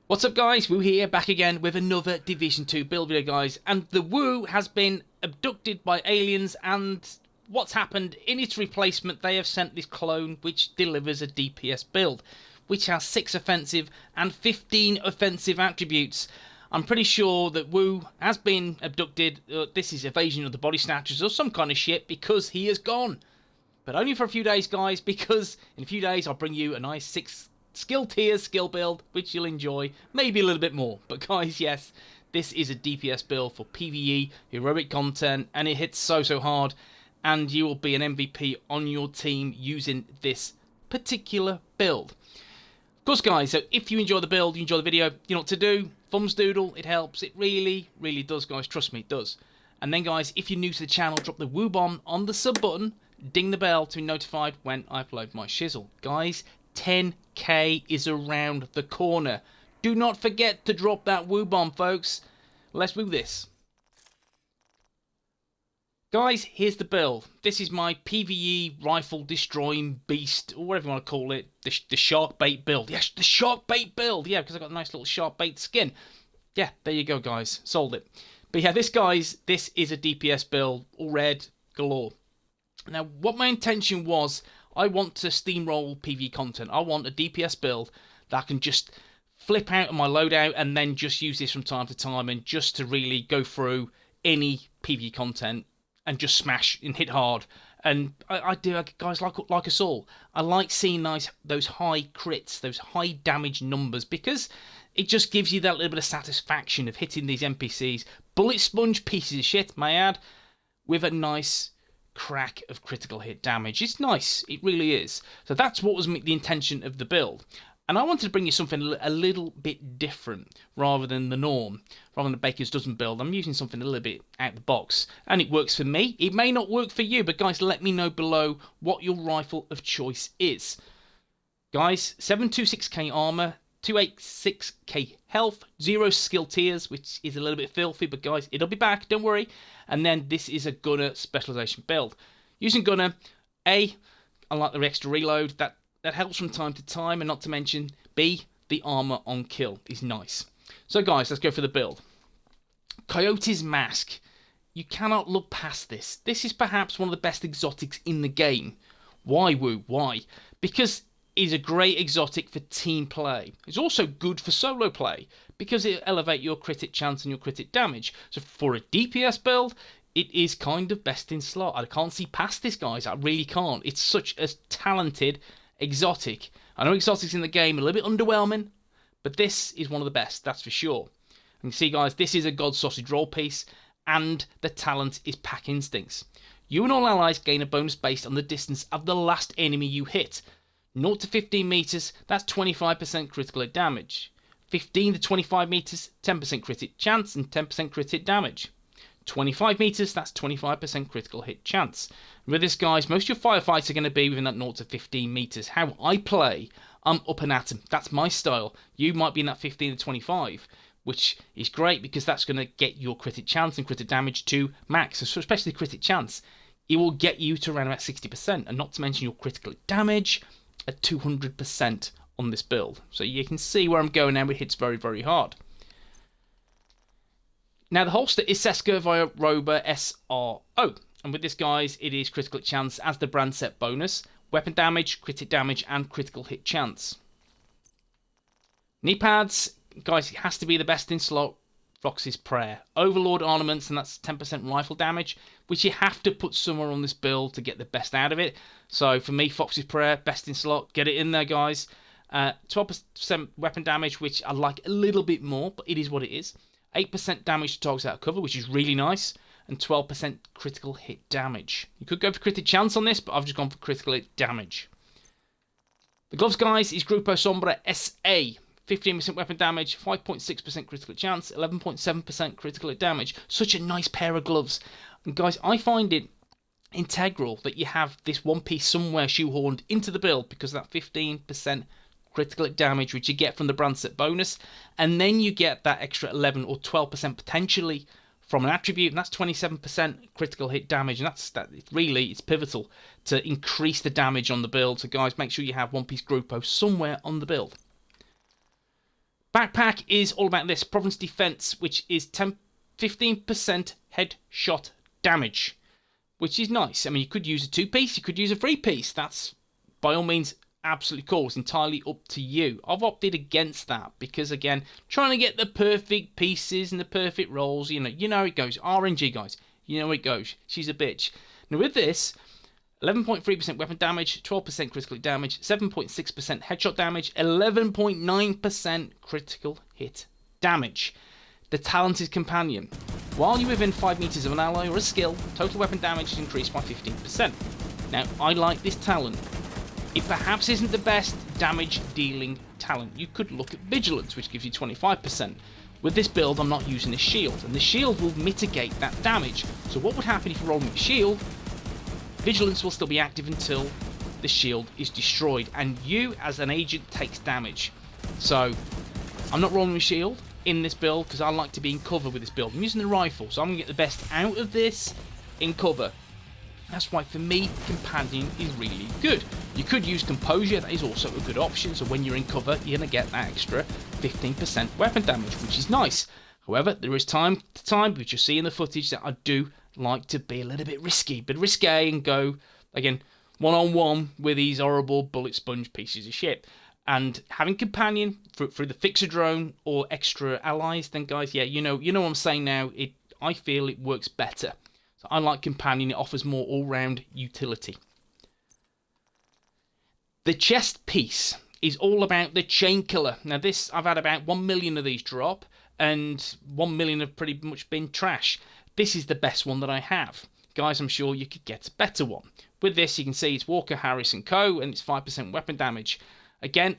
What's up guys, WOOO here, back again with another Division 2 build video guys, and the WOOO has been abducted by aliens, and what's happened, in its replacement they have sent this clone which delivers a DPS build, which has 6 offensive and 15 offensive attributes. I'm pretty sure that WOOO has been abducted, this is evasion of the body snatchers or some kind of shit, because he is gone. But only for a few days guys, because in a few days I'll bring you a nice 6 skill tiers, skill build, which you'll enjoy, maybe a little bit more. But guys, yes, this is a DPS build for PvE, heroic content, and it hits so hard, and you will be an MVP on your team using this particular build. Of course guys, so if you enjoy the build, you enjoy the video, you know what to do, thumbs doodle, it helps, it really does guys, trust me, it does. And then guys, if you're new to the channel, drop the WOOO bomb on the sub button, ding the bell to be notified when I upload my shizzle. Guys, 10k is around the corner. Do not forget to drop that WOOO bomb, folks. Let's do this. Guys, here's the build. This is my PvE rifle destroying beast, or whatever you want to call it. The shark bait build. Yes, the shark bait build. Yeah, because I got a nice little shark bait skin. Yeah, there you go, guys. Sold it. But yeah, this is a DPS build, all red galore. Now, what my intention was, I want to steamroll PvE content. I want a DPS build that I can just flip out of my loadout and then just use this from time to time, and just to really go through any PvE content and just smash and hit hard. And I do, guys, like us all. I like seeing those high crits, those high damage numbers, because it just gives you that little bit of satisfaction of hitting these NPCs, bullet sponge pieces of shit, may I add, with a nice crack of critical hit damage. It's nice, it really is. So that's what was the intention of the build, and I wanted to bring you something a little bit different rather than the norm, rather than the Baker's Dozen build. I'm using something a little bit out of the box, and it works for me. It may not work for you, but guys, let me know below what your rifle of choice is. Guys, 726k armor, 286k health, 0 skill tiers, which is a little bit filthy, but guys, it'll be back, don't worry. And then this is a gunner specialization build. Using gunner, I like the extra reload, that helps from time to time, and not to mention B, the armor on kill is nice. So guys, let's go for the build. Coyote's Mask. You cannot look past this. This is perhaps one of the best exotics in the game. Why, WOOO? Why? Because is a great exotic for team play. It's also good for solo play because it elevates your crit hit chance and your crit hit damage. So for a DPS build, it is kind of best in slot. I can't see past this, guys. I really can't. It's such a talented exotic. I know exotics in the game are a little bit underwhelming, but this is one of the best, that's for sure. And you see, guys, this is a God Sausage roll piece, and the talent is Pack Instincts. You and all allies gain a bonus based on the distance of the last enemy you hit. 0 to 15 meters, that's 25% critical hit damage. 15 to 25 meters, 10% crit hit chance and 10% crit hit damage. 25 meters, that's 25% critical hit chance. And with this, guys, most of your firefights are going to be within that 0 to 15 meters. How I play, I'm up and at 'em. That's my style. You might be in that 15 to 25, which is great because that's going to get your crit hit chance and crit hit damage to max, so especially crit hit chance. It will get you to around about 60%, and not to mention your critical hit damage at 200% on this build. So you can see where I'm going now. It hits very hard. Now the holster is Seska via Roba SRO, and with this, guys, it is critical hit chance as the brand set bonus, weapon damage, crit hit damage, and critical hit chance. Knee pads, guys, it has to be the best in slot. Fox's Prayer. Overlord ornaments, and that's 10% rifle damage, which you have to put somewhere on this build to get the best out of it. So for me, Fox's Prayer, best in slot. Get it in there, guys. 12% weapon damage, which I like a little bit more, but it is what it is. 8% damage to targets out of cover, which is really nice. And 12% critical hit damage. You could go for critical chance on this, but I've just gone for critical hit damage. The gloves, guys, is Grupo Sombra SA. 15% weapon damage, 5.6% critical chance, 11.7% critical hit damage. Such a nice pair of gloves. And guys, I find it integral that you have this one piece somewhere shoehorned into the build because of that 15% critical hit damage which you get from the brand set bonus, and then you get that extra 11 or 12% potentially from an attribute, and that's 27% critical hit damage, and it's pivotal to increase the damage on the build. So guys, make sure you have one piece Grupo somewhere on the build. Backpack is all about this. Province Defense, which is 15% headshot damage, which is nice. I mean, you could use a 2-piece, you could use a 3-piece. That's, by all means, absolutely cool. It's entirely up to you. I've opted against that because, again, trying to get the perfect pieces and the perfect rolls, you know how it goes. RNG, guys. You know how it goes. She's a bitch. Now, with this, 11.3% weapon damage, 12% critical damage, 7.6% headshot damage, 11.9% critical hit damage. The Talented Companion. While you're within 5 meters of an ally or a skill, total weapon damage is increased by 15%. Now, I like this talent. It perhaps isn't the best damage dealing talent. You could look at Vigilance, which gives you 25%. With this build, I'm not using a shield, and the shield will mitigate that damage. So what would happen if you're rolling with a shield? Vigilance will still be active until the shield is destroyed, and you, as an agent, takes damage. So, I'm not rolling with a shield in this build because I like to be in cover with this build. I'm using the rifle, so I'm going to get the best out of this in cover. That's why, for me, Companion is really good. You could use Composure, that is also a good option, so when you're in cover, you're going to get that extra 15% weapon damage, which is nice. However, there is time to time, which you'll see in the footage, that I do like to be a little bit risky, and go, again, one-on-one with these horrible bullet sponge pieces of shit. And having Companion through the Fixer Drone or extra allies, then guys, yeah, you know what I'm saying now, I feel it works better. So I like Companion, it offers more all-round utility. The chest piece is all about the Chain Killer. Now this, I've had about 1 million of these drop, and 1 million have pretty much been trash. This is the best one that I have. Guys, I'm sure you could get a better one. With this, you can see it's Walker, Harris & Co, and it's 5% weapon damage. Again,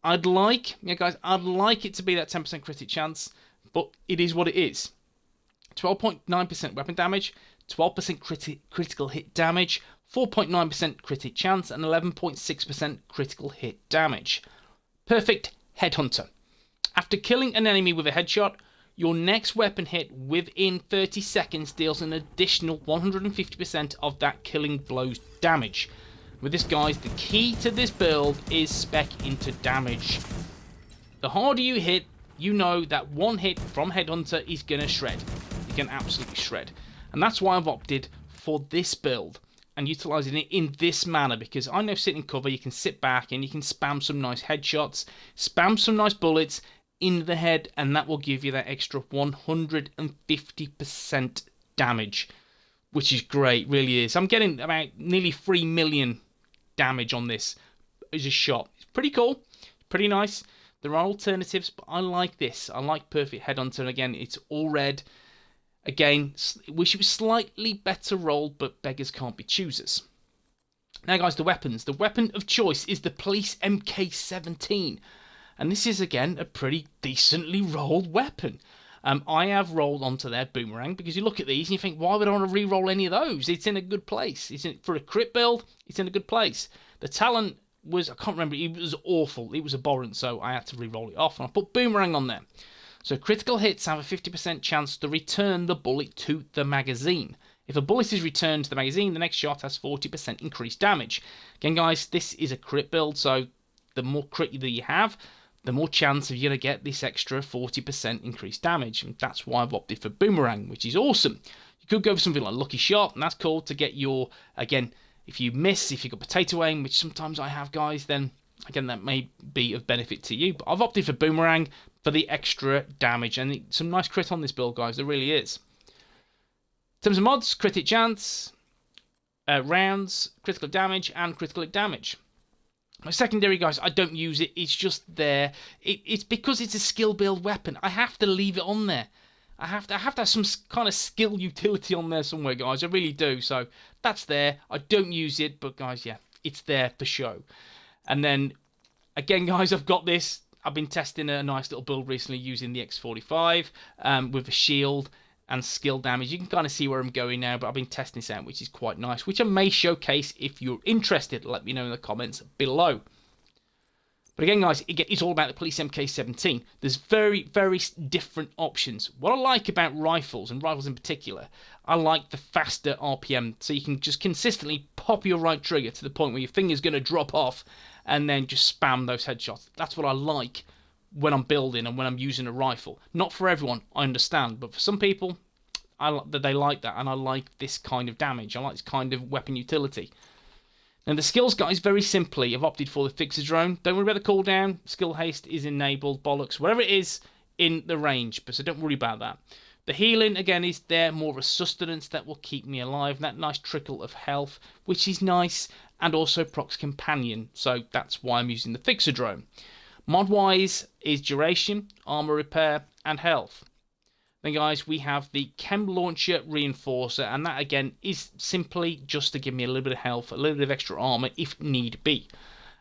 I'd like it to be that 10% crit chance, but it is what it is. 12.9% weapon damage, 12% critical hit damage, 4.9% crit chance, and 11.6% critical hit damage. Perfect Headhunter. After killing an enemy with a headshot, your next weapon hit within 30 seconds deals an additional 150% of that killing blow's damage. With this, guys, the key to this build is spec into damage. The harder you hit, you know that one hit from Headhunter is going to shred. You can absolutely shred. And that's why I've opted for this build and utilising it in this manner, because I know sitting cover, you can sit back and you can spam some nice headshots, spam some nice bullets in the head, and that will give you that extra 150% damage, which is great, really is. I'm getting about nearly 3 million damage on this as a shot. It's pretty cool, pretty nice. There are alternatives, but I like this. I like Perfect Headhunter, and again, it's all red. Again, wish it was slightly better rolled, but beggars can't be choosers. Now, guys, the weapons. The weapon of choice is the Police MK17. And this is, again, a pretty decently rolled weapon. I have rolled onto their Boomerang, because you look at these and you think, why would I want to re-roll any of those? It's in a good place. For a crit build, it's in a good place. The talent was, I can't remember, it was awful. It was abhorrent, so I had to re-roll it off, and I put Boomerang on there. So critical hits have a 50% chance to return the bullet to the magazine. If a bullet is returned to the magazine, the next shot has 40% increased damage. Again, guys, this is a crit build, so the more crit that you have, the more chance of you to get this extra 40% increased damage. And that's why I've opted for Boomerang, which is awesome. You could go for something like Lucky Shot, and that's cool to get your, again, if you miss, if you've got potato aim, which sometimes I have, guys, then again, that may be of benefit to you. But I've opted for Boomerang for the extra damage, and some nice crit on this build, guys, there really is. In terms of mods, crit hit chance, rounds, critical damage, and critical hit damage. My secondary, guys, I don't use it. It's just there. It's because it's a skill build weapon. I have to leave it on there. I have to have some kind of skill utility on there somewhere, guys. I really do. So that's there. I don't use it, but guys, yeah, it's there for show. And then again, guys, I've got this. I've been testing a nice little build recently using the X45 with a shield and skill damage. You can kind of see where I'm going now, but I've been testing this out, which is quite nice, which I may showcase if you're interested. Let me know in the comments below. But again, guys, it's all about the Police MK17. There's very, very different options. What I like about rifles, and rifles in particular, I like the faster RPM, so you can just consistently pop your right trigger to the point where your finger's going to drop off, and then just spam those headshots. That's what I like when I'm building and when I'm using a rifle. Not for everyone, I understand, but for some people, they like that, and I like this kind of damage. I like this kind of weapon utility. And the skills, guys, very simply, I've opted for the Fixer Drone. Don't worry about the cooldown. Skill haste is enabled, bollocks, whatever it is in the range, but so don't worry about that. The healing, again, is there, more of a sustenance that will keep me alive. That nice trickle of health, which is nice, and also procs companion, so that's why I'm using the Fixer Drone. Mod-wise is duration, armor repair, and health. Then, guys, we have the Chem Launcher Reinforcer, and that, again, is simply just to give me a little bit of health, a little bit of extra armor, if need be.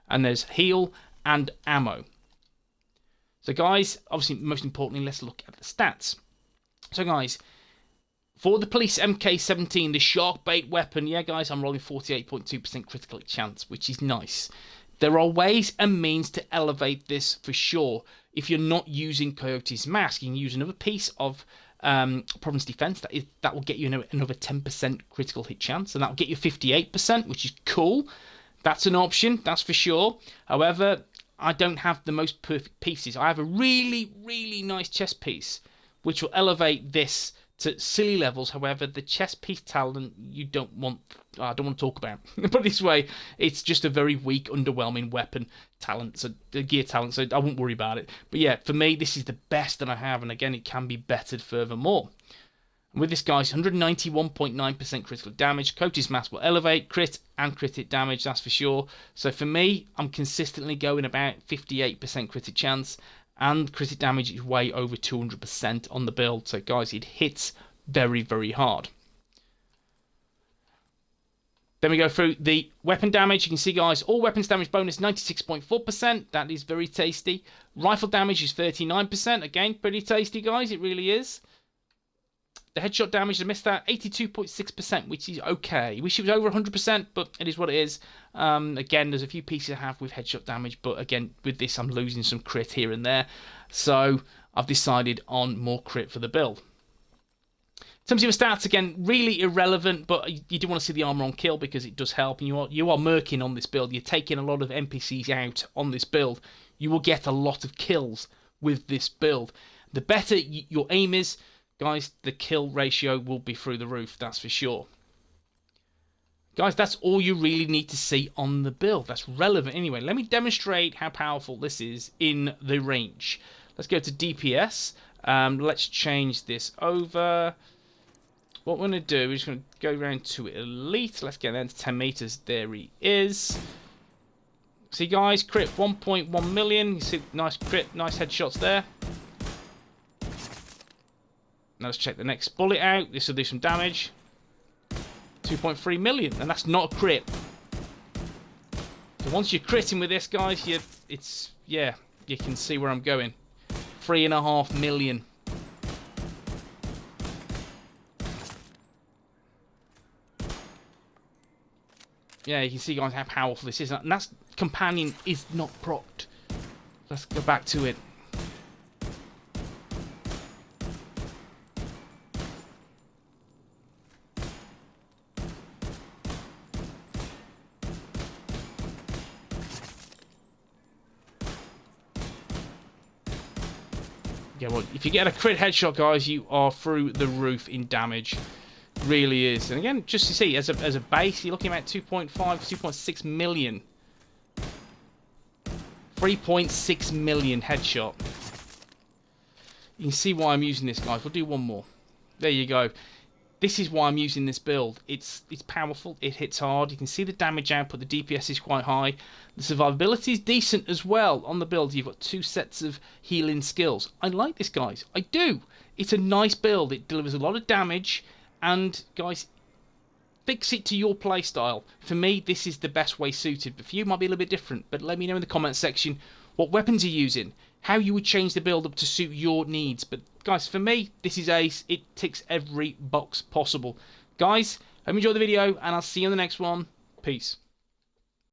And there's heal and ammo. So, guys, obviously, most importantly, let's look at the stats. So, guys, for the Police MK17, the shark bait weapon, yeah, guys, I'm rolling 48.2% critical chance, which is nice. There are ways and means to elevate this for sure. If you're not using Coyote's Mask, you can use another piece of Province Defense. That will get you another 10% critical hit chance, and that will get you 58%, which is cool. That's an option, that's for sure. However, I don't have the most perfect pieces. I have a really, really nice chest piece, which will elevate this to silly levels. However, the chest piece talent I don't want to talk about. Put it this way, it's just a very weak, underwhelming weapon talent, so the gear talent, so I won't worry about it. But yeah, for me, this is the best that I have, and again, it can be bettered furthermore. And with this, guys, 191.9% critical damage. Coyote's Mask will elevate crit and crit hit damage, that's for sure. So for me, I'm consistently going about 58% crit chance, and crit damage is way over 200% on the build. So, guys, it hits very, very hard. Then we go through the weapon damage. You can see, guys, all weapons damage bonus 96.4%. That is very tasty. Rifle damage is 39%. Again, pretty tasty, guys. It really is. The headshot damage, I missed that, 82.6%, which is okay. I wish it was over 100%, but it is what it is. Again, there's a few pieces I have with headshot damage, but again, with this, I'm losing some crit here and there. So I've decided on more crit for the build. In terms of your stats, again, really irrelevant, but you do want to see the armor on kill because it does help. And you are merking on this build. You're taking a lot of NPCs out on this build. You will get a lot of kills with this build. The better your aim is, guys, the kill ratio will be through the roof, that's for sure. Guys, that's all you really need to see on the build. That's relevant. Anyway, let me demonstrate how powerful this is in the range. Let's go to DPS. Let's change this over. What we're going to do is going to go around to Elite. Let's get down to 10 meters. There he is. See, guys, crit 1.1 million. You see, nice crit, nice headshots there. Now let's check the next bullet out. This will do some damage. 2.3 million, and that's not a crit. So once you're critting with this, guys, you can see where I'm going. 3.5 million. Yeah, you can see, guys, how powerful this is, and that's companion is not procced. Let's go back to it. Yeah, well, if you get a crit headshot, guys, you are through the roof in damage. Really is. And again, just to see, as a base, you're looking at 2.5, 2.6 million. 3.6 million headshot. You can see why I'm using this, guys. We'll do one more. There you go. This is why I'm using this build. It's powerful. It hits hard. You can see the damage output. The DPS is quite high. The survivability is decent as well on the build. You've got 2 sets of healing skills. I like this, guys. I do. It's a nice build. It delivers a lot of damage. And, guys, fix it to your playstyle. For me, this is the best way suited. But for you, it might be a little bit different. But let me know in the comments section what weapons you're using, how you would change the build up to suit your needs. But guys, for me, this is ace. It ticks every box possible. Guys, hope you enjoyed the video, and I'll see you in the next one. Peace.